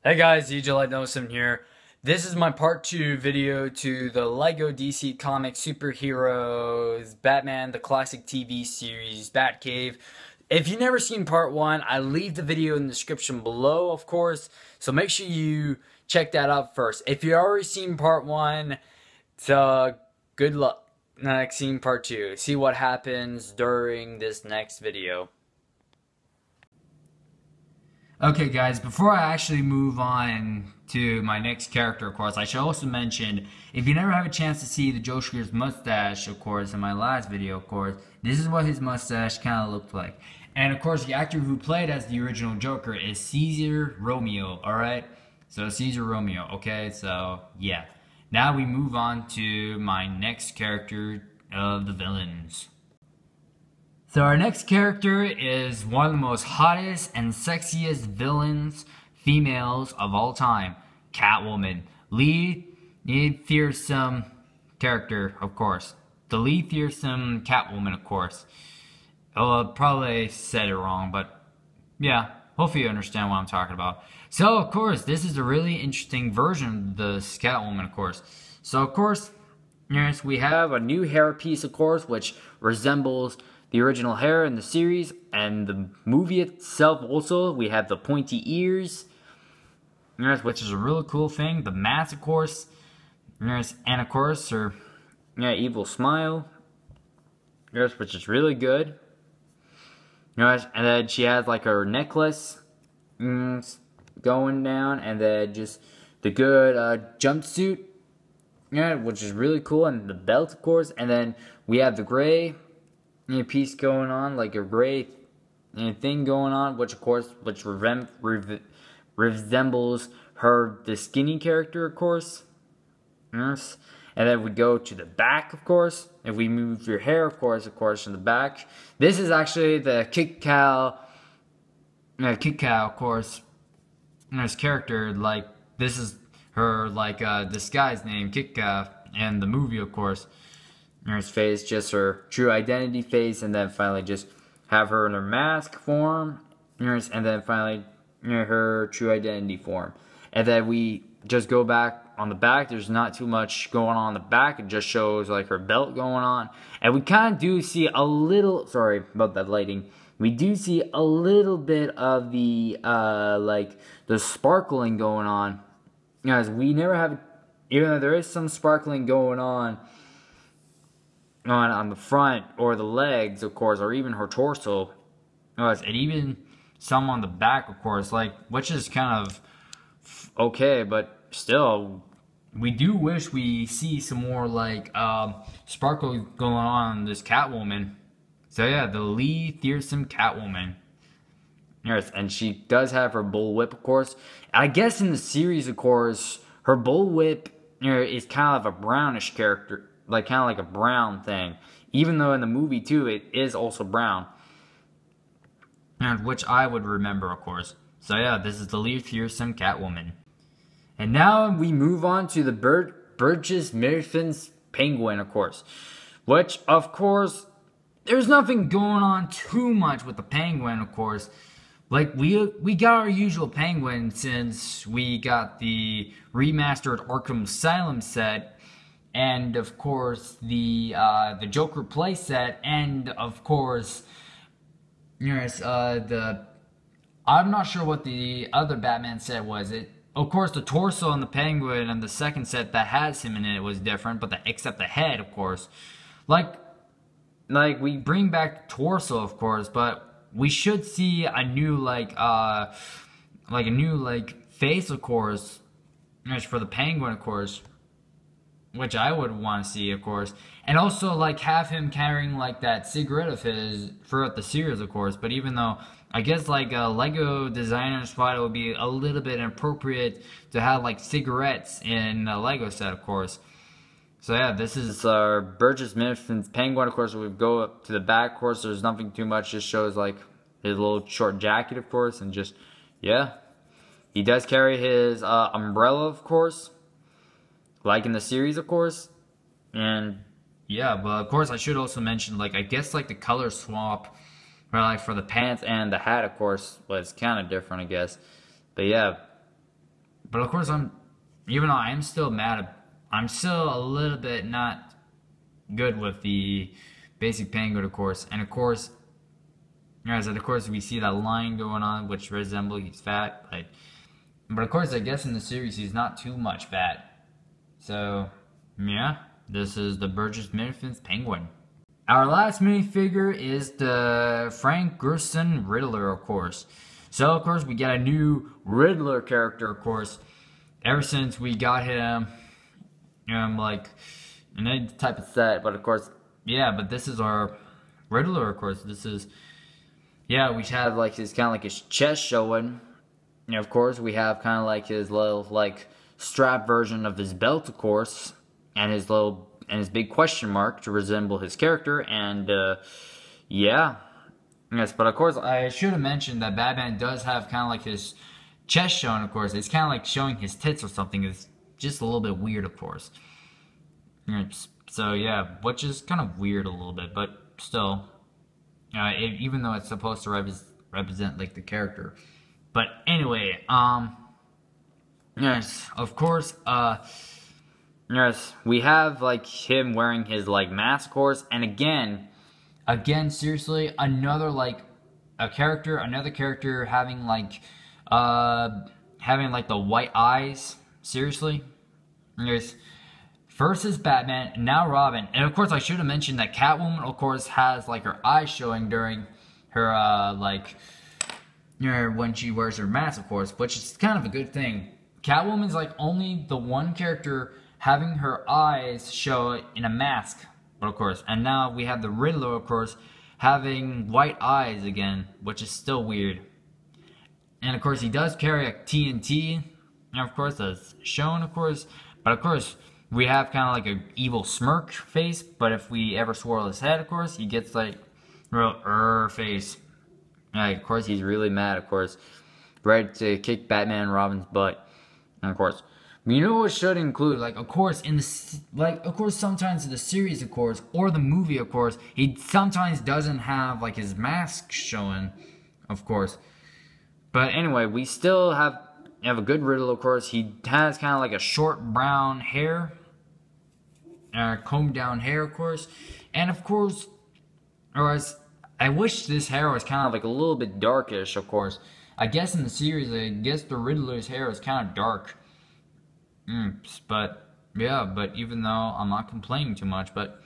Hey guys, DJ Light Nelson here. This is my part 2 video to the LEGO DC Comics Superheroes Batman the Classic TV series Batcave. If you've never seen part 1, I leave the video in the description below, of course, so make sure you check that out first. If you've already seen part 1, so good luck next seeing part 2. See what happens during this next video. Okay guys, before I actually move on to my next character, of course, I should also mention, if you never have a chance to see the Joker's mustache, of course, in my last video, of course, this is what his mustache kind of looked like. And of course, the actor who played as the original Joker is Cesar Romero, alright? So Cesar Romero, okay, so yeah. Now we move on to my next character of the villains. So our next character is one of the most hottest and sexiest villains, females of all time, Catwoman. Lead fearsome character, of course. The lead fearsome Catwoman, of course. Oh, I probably said it wrong, but yeah, hopefully you understand what I'm talking about. So, of course, this is a really interesting version of the Catwoman, of course. So, of course, yes, we have a new hairpiece, of course, which resembles the original hair in the series, and the movie itself also, we have the pointy ears, yes, which is a really cool thing. The mask, of course, yes, and of course her evil smile, yes, which is really good. Yes, and then she has like her necklace going down, and then just the good jumpsuit, yeah, which is really cool, and the belt, of course, and then we have the gray piece going on, like a gray thing going on, which of course, resembles the skinny character, of course. Yes. And then we go to the back, of course. If we move your hair, of course, in the back. This is actually the Kit Kat, of course. This character, like, this is her, like, disguise name, Kit Kat, and the movie, of course. Her face, just her true identity face, and then finally just have her in her mask form, and then finally her true identity form. And then we just go back on the back. There's not too much going on the back. It just shows like her belt going on. And we kind of do see a little, sorry about that lighting, we do see a little bit of the, like, the sparkling going on. As we never have, even though there is some sparkling going on the front or the legs, of course, or even her torso, and even some on the back, of course, like, which is kind of okay, but still, we do wish we see some more, like, sparkle going on in this Catwoman. So yeah, the lead fearsome Catwoman. Yes, and she does have her bullwhip, of course. I guess in the series, of course, her bullwhip is kind of a brownish character, like kind of like a brown thing, even though in the movie too it is also brown, and which I would remember, of course. So yeah, this is the lead fearsome Catwoman. And now we move on to the Burgess Meredith's Penguin, of course, which of course there's nothing going on too much with the Penguin, of course. Like, we got our usual Penguin since we got the remastered Arkham Asylum set, and of course the Joker playset, and of course, yes, I'm not sure what the other Batman set was. Of course, the torso on the Penguin and the second set that has him in it was different, but except the head, of course. Like we bring back the torso, of course, but we should see a new face, of course, for the Penguin, of course, which I would want to see, of course, and also like have him carrying like that cigarette of his throughout the series, of course. But even though I guess like Lego designers thought it would be a little bit inappropriate to have like cigarettes in a Lego set, of course. So yeah, this is Burgess Meredith's Penguin, of course. We go up to the back, of course. There's nothing too much. Just shows like his little short jacket, of course, and just yeah, he does carry his umbrella, of course, like in the series, of course. And yeah, but of course I should also mention, like, I guess like the color swap, like for the pants and the hat, of course, was kind of different, I guess. But yeah, But of course, even though I'm still I'm still a little bit not good with the basic Penguin, of course. And of course, as of course, we see that line going on, which resembles he's fat, but of course, I guess in the series he's not too much fat. So, yeah, this is the Burgess Minifins Penguin. Our last minifigure is the Frank Gerson Riddler, of course. So, of course, we get a new Riddler character, of course. Ever since we got him, like, in any type of set. But, of course, yeah, but this is our Riddler, of course. This is, yeah, we have, like, his kind of like his chest showing. And, of course, we have kind of like his little, like, strap version of his belt, of course. And his big question mark to resemble his character. And, yeah. Yes, but of course, I should have mentioned that Batman does have kind of like his chest shown, of course. It's kind of like showing his tits or something. It's just a little bit weird, of course. So, yeah, which is kind of weird a little bit, but still. Even though it's supposed to represent, like, the character. But anyway, yes, of course, yes, we have, like, him wearing his, like, mask, of course. And again, seriously, another character having like the white eyes. Seriously, yes. First is Batman, and now Robin. And of course, I should have mentioned that Catwoman, of course, has like her eyes showing during her when she wears her mask, of course, which is kind of a good thing. Catwoman's like only the one character having her eyes show in a mask. But of course, and now we have the Riddler, of course, having white eyes again, which is still weird. And of course, he does carry a TNT, and of course, that's shown, of course. But of course, we have kind of like an evil smirk face. But if we ever swirl his head, of course, he gets like real face. Like, of course, he's really mad, of course, ready to kick Batman and Robin's butt. And of course, you know what should include, like, of course, sometimes in the series, of course, or the movie, of course, he sometimes doesn't have, like, his mask showing, of course. But anyway, we still have a good Riddler, of course. He has kind of like a short brown hair, combed down hair, of course. And of course, I wish this hair was kind of like a little bit darkish, of course. I guess in the series, I guess the Riddler's hair is kind of dark. But yeah, but even though I'm not complaining too much, but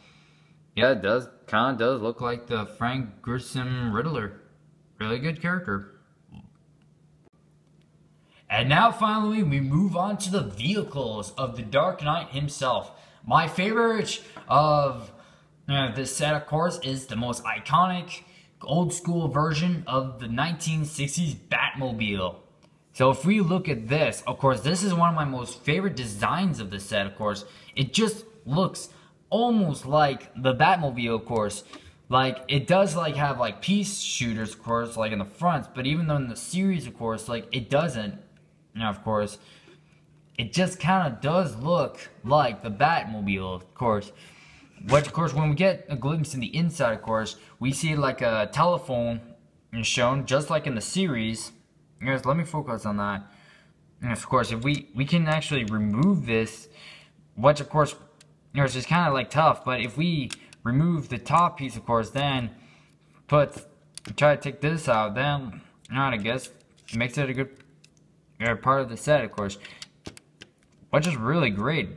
yeah, it kind of does look like the Frank Gerson Riddler. Really good character. And now finally we move on to the vehicles of the Dark Knight himself. My favorite of this set, of course, is the most iconic old school version of the 1960s Batmobile. So if we look at this, of course, this is one of my most favorite designs of the set, of course. It just looks almost like the Batmobile, of course. Like, it does, like, have, like, piece shooters, of course, like, in the front. But even though in the series, of course, like, it doesn't. Now, of course, it just kind of does look like the Batmobile, of course. But, of course, when we get a glimpse in the inside, of course, we see, like, a telephone shown, just like in the series. Yes, let me focus on that. Yes, of course, if we can actually remove this, which of course, it's just kind of like tough, but if we remove the top piece, of course, then try to take this out, then, I guess, it makes it a good part of the set, of course, which is really great,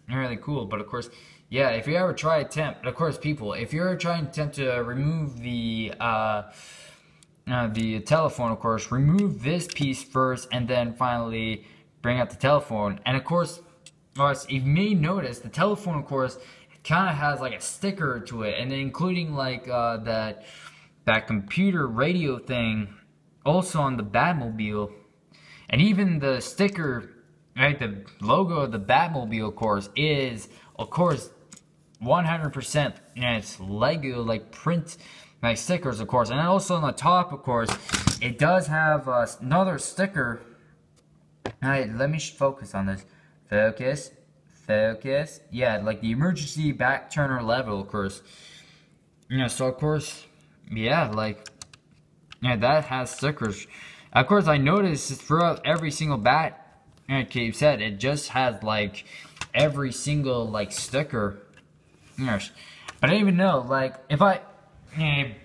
really cool. But of course, yeah, if you ever try to attempt, of course, people, if you're trying to attempt to remove the telephone, of course, remove this piece first and then finally bring out the telephone. And of course, you may notice the telephone, of course, kind of has like a sticker to it, and then including like that computer radio thing also on the Batmobile. And even the sticker, right, the logo of the Batmobile, of course, is, of course, 100%, it's Lego, like, print, like, stickers, of course. And then also on the top, of course, it does have another sticker. Alright, let me focus on this. Focus. Yeah, like the emergency back turner level, of course. So, of course, yeah, like, yeah, that has stickers. Of course, I noticed throughout every single Bat Batcave said, it just has like every single like sticker. Yes. But I didn't even know, like, if I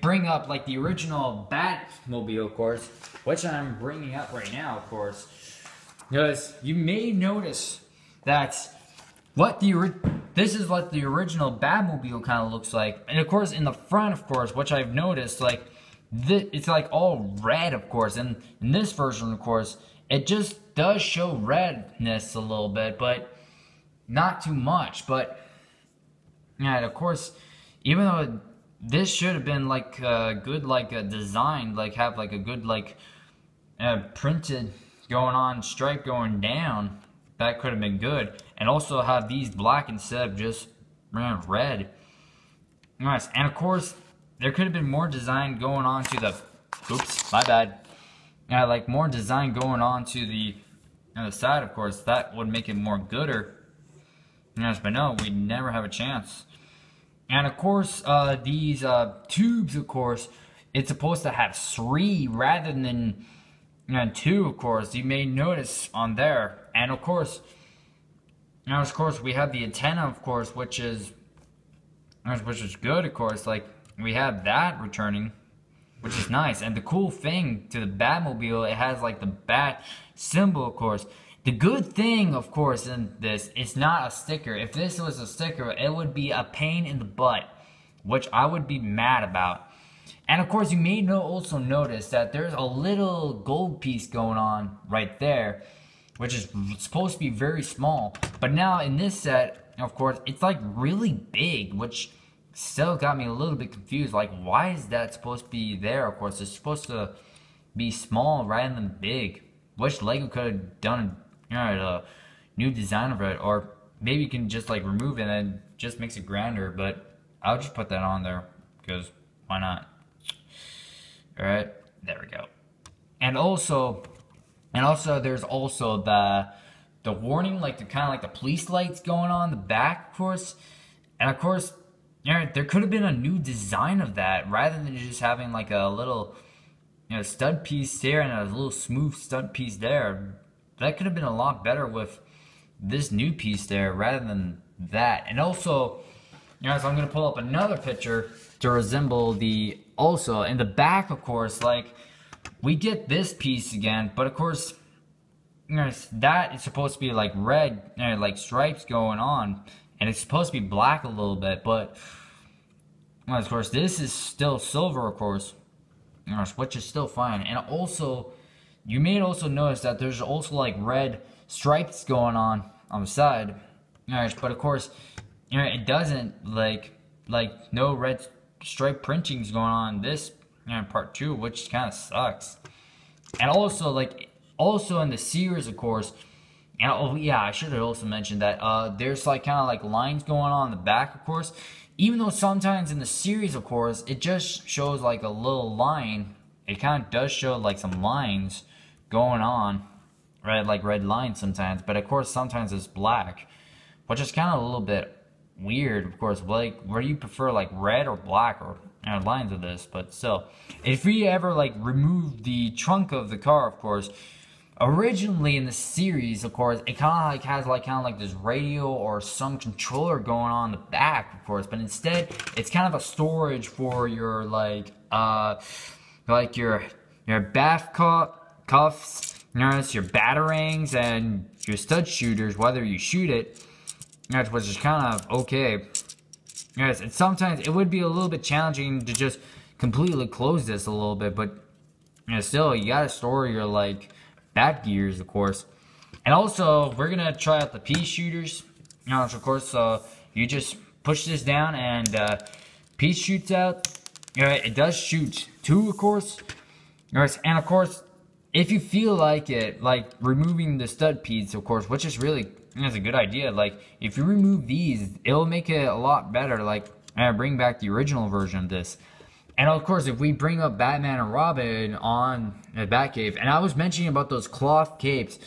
bring up like the original Batmobile, of course, which I'm bringing up right now, of course, because you may notice that this is what the original Batmobile kind of looks like, and of course in the front, of course, which I've noticed, like it's like all red, of course, and in this version, of course, it just does show redness a little bit, but not too much. But yeah, of course, even though this should have been like a good like a design, like have like a good like printed going on stripe going down, that could have been good, and also have these black instead of just red. Nice. And of course there could have been more design going on to the oops, my bad. Yeah, like more design going on to the other side, of course. That would make it more gooder. Yes, but no, we never have a chance. And of course, these tubes, of course, it's supposed to have 3 rather than 2, of course. You may notice on there. And of course, we have the antenna, of course, which is good, of course. Like, we have that returning, which is nice. And the cool thing to the Batmobile, it has like the bat symbol, of course. The good thing, of course, in this, it's not a sticker. If this was a sticker, it would be a pain in the butt, which I would be mad about. And of course, you may also notice that there's a little gold piece going on right there, which is supposed to be very small. But now in this set, of course, it's like really big, which still got me a little bit confused. Like, why is that supposed to be there? Of course, it's supposed to be small rather than big. Wish Lego could have done a new design of it, or maybe you can just like remove it and it just makes it grander. But I'll just put that on there because why not? All right, there we go. And also there's also the warning, like the kind of like the police lights going on the back, of course. And of course, there could have been a new design of that rather than just having like a little stud piece there and a little smooth stud piece there. That could have been a lot better with this new piece there rather than that. And also, so I'm going to pull up another picture to resemble also in the back, of course, like we get this piece again, but of course, that is supposed to be like red, like stripes going on, and it's supposed to be black a little bit, but of course, this is still silver, of course, which is still fine. And also, you may also notice that there's also like red stripes going on the side. But of course, it doesn't like no red stripe printings going on in this part 2, which kind of sucks. And also in the series, of course, and oh yeah, I should have also mentioned that there's like kind of like lines going on in the back, of course. Even though sometimes in the series, of course, it just shows like a little line. It kind of does show like some lines going on, right? Like red lines sometimes, but of course sometimes it's black, which is kind of a little bit weird, of course. Like, where do you prefer, like red or black or lines of this? But still, if we ever like remove the trunk of the car, of course, originally in the series, of course, it kind of like has like this radio or some controller going on in the back, of course, but instead it's kind of a storage for your like your bath cuffs, your batarangs, and your stud shooters, whether you shoot it, which is kind of okay. Yes, and sometimes it would be a little bit challenging to just completely close this a little bit, but still, you gotta store your like bat gears, of course. And also, we're gonna try out the pea shooters. Of course, you just push this down and pea shoots out. It does shoot 2, of course. And of course, if you feel like it, like removing the stud piece, of course, which is really a good idea. Like, if you remove these, it'll make it a lot better. Like, bring back the original version of this. And of course, if we bring up Batman and Robin on Batcave, and I was mentioning about those cloth capes,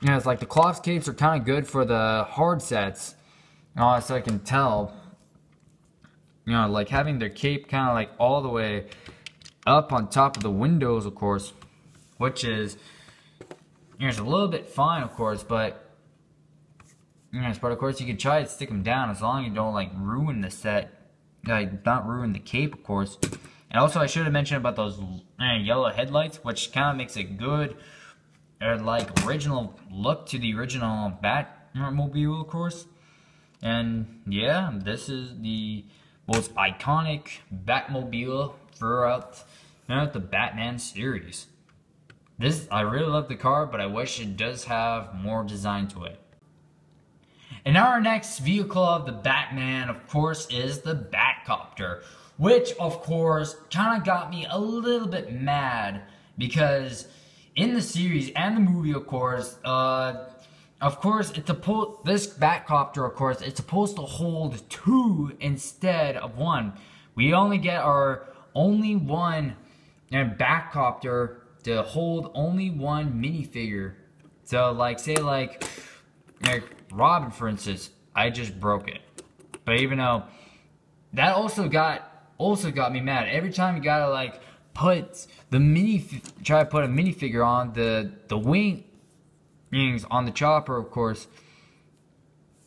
it's like the cloth capes are kind of good for the hard sets. So I can tell, like having their cape kind of like all the way up on top of the windows, of course, which is It's a little bit fine, of course, but yes, but of course you can try to stick them down as long as you don't like ruin the set, like not ruin the cape, of course. And also, I should have mentioned about those yellow headlights, which kind of makes a good, like original look to the original Batmobile, of course. And yeah, this is the most iconic Batmobile throughout the Batman series. I really love the car, but I wish it does have more design to it. And our next vehicle of the Batman, of course, is the Batcopter, which, of course, kind of got me a little bit mad because in the series and the movie, of course, it's this Batcopter, of course, it's supposed to hold 2 instead of 1. We only get our only one Batcopter to hold only one minifigure. So, like, say, like Robin, for instance, I just broke it. But even though that also got me mad. Every time you gotta like put the try to put a minifigure on the wings on the chopper, of course.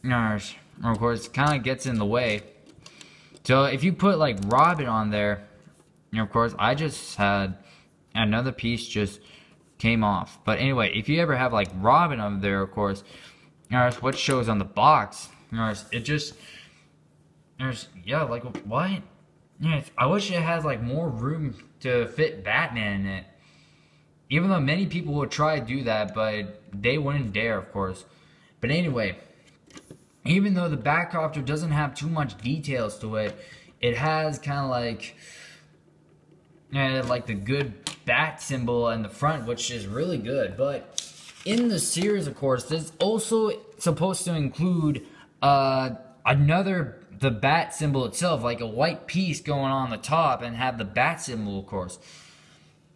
Of course, kind of gets in the way. So if you put like Robin on there, of course, I just had another piece just came off. But anyway, if you ever have like Robin on there, of course, what shows on the box, it just, yeah, like what? Yes, I wish it has like more room to fit Batman in it. Even though many people would try to do that, but they wouldn't dare, of course. But anyway, even though the Batcopter doesn't have too much details to it, it has kind of like the good bat symbol in the front, which is really good. But in the series, of course, this also supposed to include the bat symbol itself, like a white piece going on the top, and have the bat symbol, of course.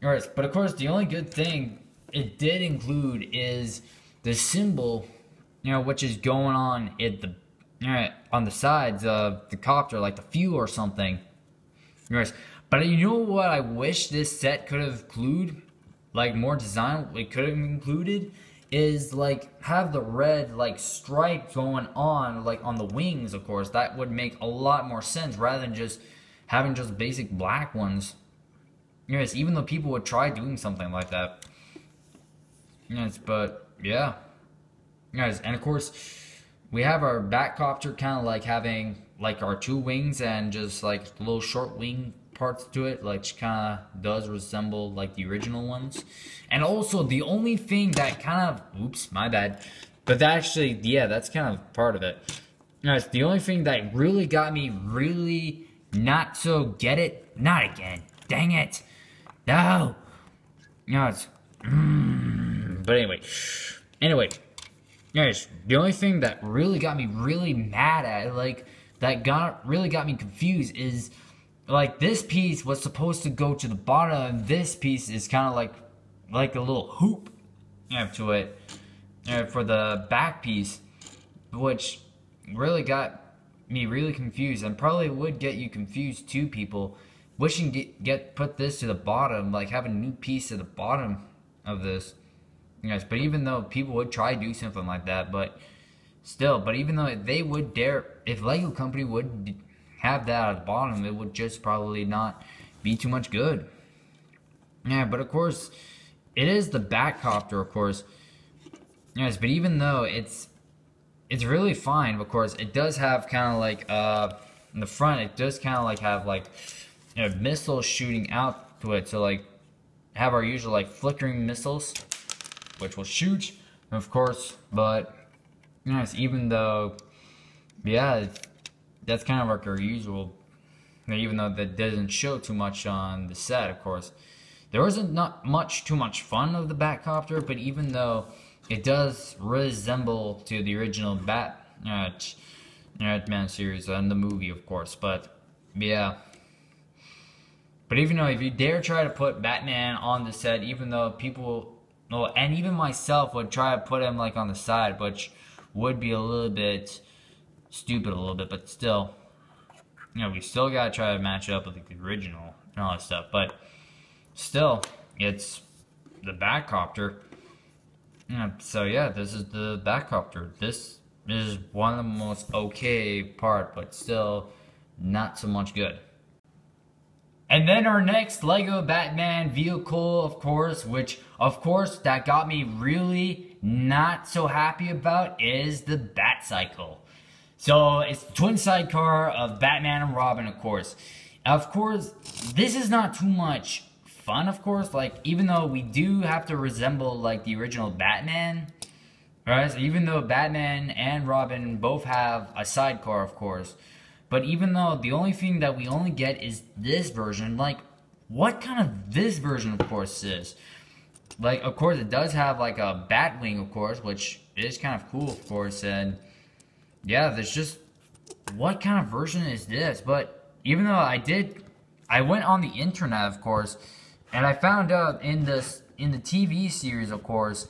Alright, but of course, the only good thing it did include is the symbol, which is going on on the sides of the copter, like the fuel or something. Alright, but you know what I wish this set could have included, like more design, it could have included, is like have the red like stripe going on like on the wings, of course. That would make a lot more sense rather than just having just basic black ones. Yes, even though people would try doing something like that. Yes, but yeah. Yes, and of course we have our Batcopter kind of like having like our 2 wings and just like little short wing parts to it, like kind of does resemble like the original ones. And also the only thing that kind of, oops, my bad, but that actually, yeah, that's kind of part of it. Yes, the only thing that really got me really not so not again, dang it, no, it's, but anyway, yes, the only thing that really got me really mad at, like, really got me confused is, like, this piece was supposed to go to the bottom, and this piece is kind of like a little hoop to it for the back piece, which really got me really confused, and probably would get you confused too, people wishing to put this to the bottom, like have a new piece at the bottom of this. Yes, but even though people would try to do something like that, but still, but even though they would dare, if Lego Company would have that at the bottom, it would just probably not be too much good. Yeah, but of course, it is the Batcopter, of course. Yes, but even though it's really fine, of course, it does have kind of like, in the front, it does kind of like have like, missiles shooting out to it. So like, have our usual like flickering missiles, which will shoot, of course, but, yes, even though, yeah, that's kind of like our usual, even though that doesn't show too much on the set, of course. There wasn't too much fun of the Batcopter, but even though it does resemble to the original Batman series and the movie, of course, but yeah. But even though if you dare try to put Batman on the set, even though people, well, and even myself would try to put him like on the side, which would be a little bit stupid, but still, we still gotta try to match up with the original and all that stuff. But still, it's the Batcopter. So yeah, this is the Batcopter. This is one of the most okay part, but still not so much good. And then our next Lego Batman vehicle, of course, which of course that got me really not so happy about, is the Batcycle. So it's the twin sidecar of Batman and Robin, of course. Of course, this is not too much fun, of course. Like, even though we do have to resemble like the original Batman, right? So even though Batman and Robin both have a sidecar, of course. But even though the only thing that we only get is this version, like, what kind of this version, of course, is? Like, of course, it does have, like, a Batwing, of course, which is kind of cool, of course, and, yeah, there's just, what kind of version is this? But, even though I went on the internet, of course, and I found out in the TV series, of course,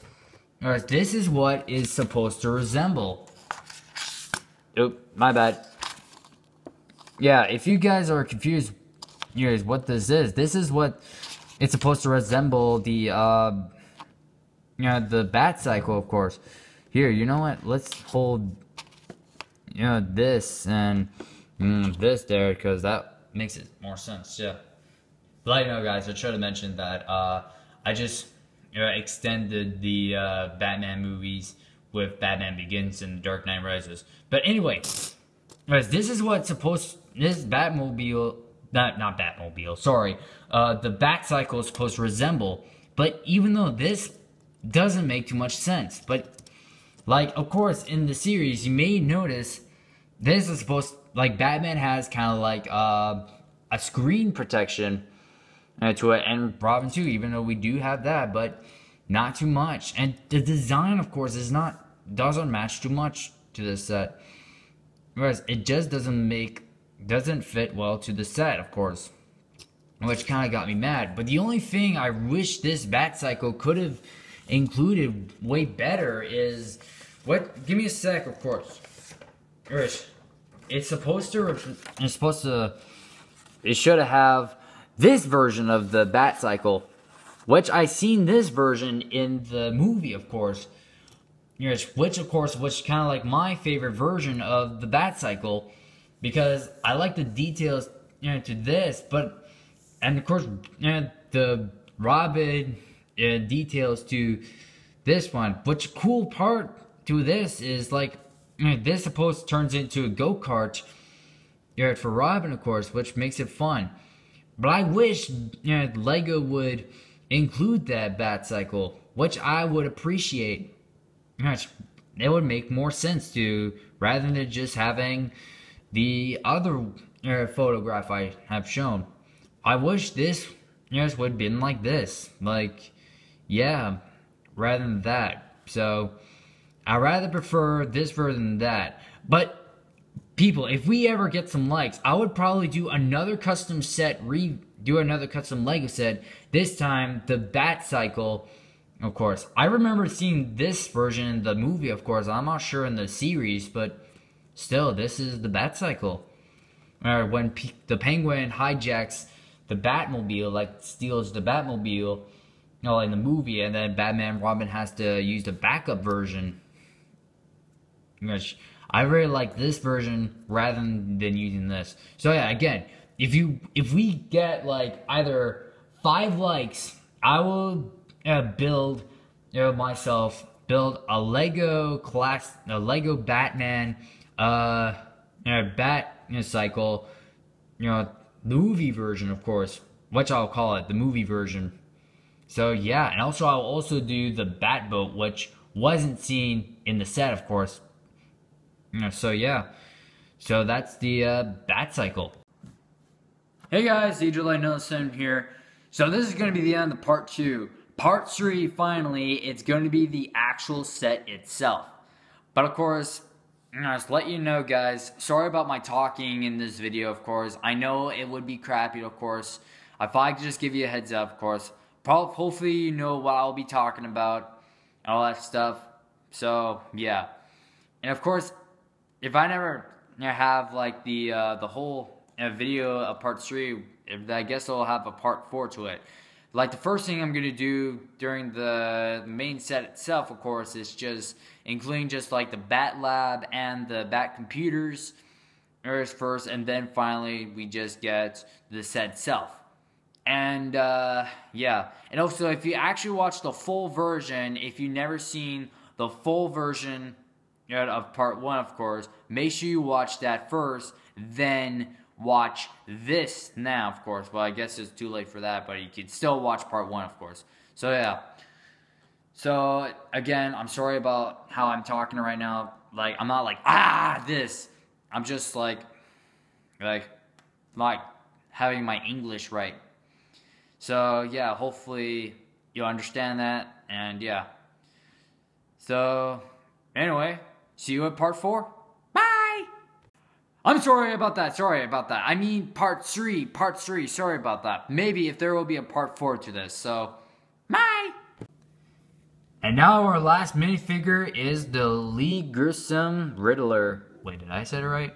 this is what is supposed to resemble. Oop, my bad. Yeah, if you guys are confused, what this is what it's supposed to resemble the the Batcycle, of course. Here, you know what? Let's hold, this and this there, because that makes it more sense. Yeah. But I know, guys, I should have mentioned that I just extended the Batman movies with Batman Begins and Dark Knight Rises. But anyway, guys, this is what this Batmobile, not Batmobile, sorry, the Batcycle is supposed to resemble. But even though this doesn't make too much sense, but like, of course, in the series, you may notice this is supposed, like, Batman has kind of like a screen protection to it, and Robin too, even though we do have that, but not too much. And the design, of course, doesn't match too much to the set. Whereas it just doesn't fit well to the set, of course, which kind of got me mad. But the only thing I wish this Batcycle could have included way better is give me a sec, of course. It should have this version of the Batcycle, which I seen this version in the movie, of course. Which of course was kind of like my favorite version of the Batcycle, because I like the details to this, and of course the Robin details to this one. Which cool part to this is, like, this supposed turns into a go-kart for Robin, of course, which makes it fun. But I wish Lego would include that Batcycle, which I would appreciate. It would make more sense to, rather than just having the other photograph I have shown. I wish this would have been like this, like, yeah, rather than that. So I rather prefer this version than that. But people, if we ever get some likes, I would probably do another custom set, do another custom Lego set. This time the Batcycle. Of course, I remember seeing this version in the movie, of course. I'm not sure in the series, but still, this is the Batcycle. When the Penguin hijacks the Batmobile, like, steals the Batmobile, in the movie, and then Batman and Robin has to use the backup version. Which I really like this version rather than using this. So yeah, again, if we get like either 5 likes, I will build a Lego Batman Batcycle, the movie version, of course, which I'll call it the movie version. So yeah, and also I'll also do the Batboat, which wasn't seen in the set, of course. So yeah, so that's the Batcycle. Hey guys, DJ Nelson here. So this is going to be the end of part 2. Part 3, finally, it's going to be the actual set itself. But of course, just to let you know, guys, sorry about my talking in this video, of course. I know it would be crappy, of course. If I could just give you a heads up, of course. Hopefully you know what I'll be talking about, and all that stuff. So, yeah. And of course, if I never have like the whole video of part 3, I guess I'll have a part 4 to it. like the first thing I'm gonna do during the main set itself, of course, is just including just like the Bat Lab and the Bat computers first, and then finally we just get the set itself. And yeah, and also if you actually watch the full version, if you've never seen the full version of part 1, of course, make sure you watch that first, then watch this now, of course. Well, I guess it's too late for that, but you can still watch part 1, of course. So yeah. So again, I'm sorry about how I'm talking right now. Like, I'm not like this. I'm just like having my English right. So yeah, hopefully you'll understand that, and yeah. So anyway, see you at part 4. Bye! I'm sorry about that, I mean part 3, sorry about that. Maybe if there will be a part 4 to this, so bye! And now our last minifigure is the Lee Grissom Riddler. Wait, did I say it right?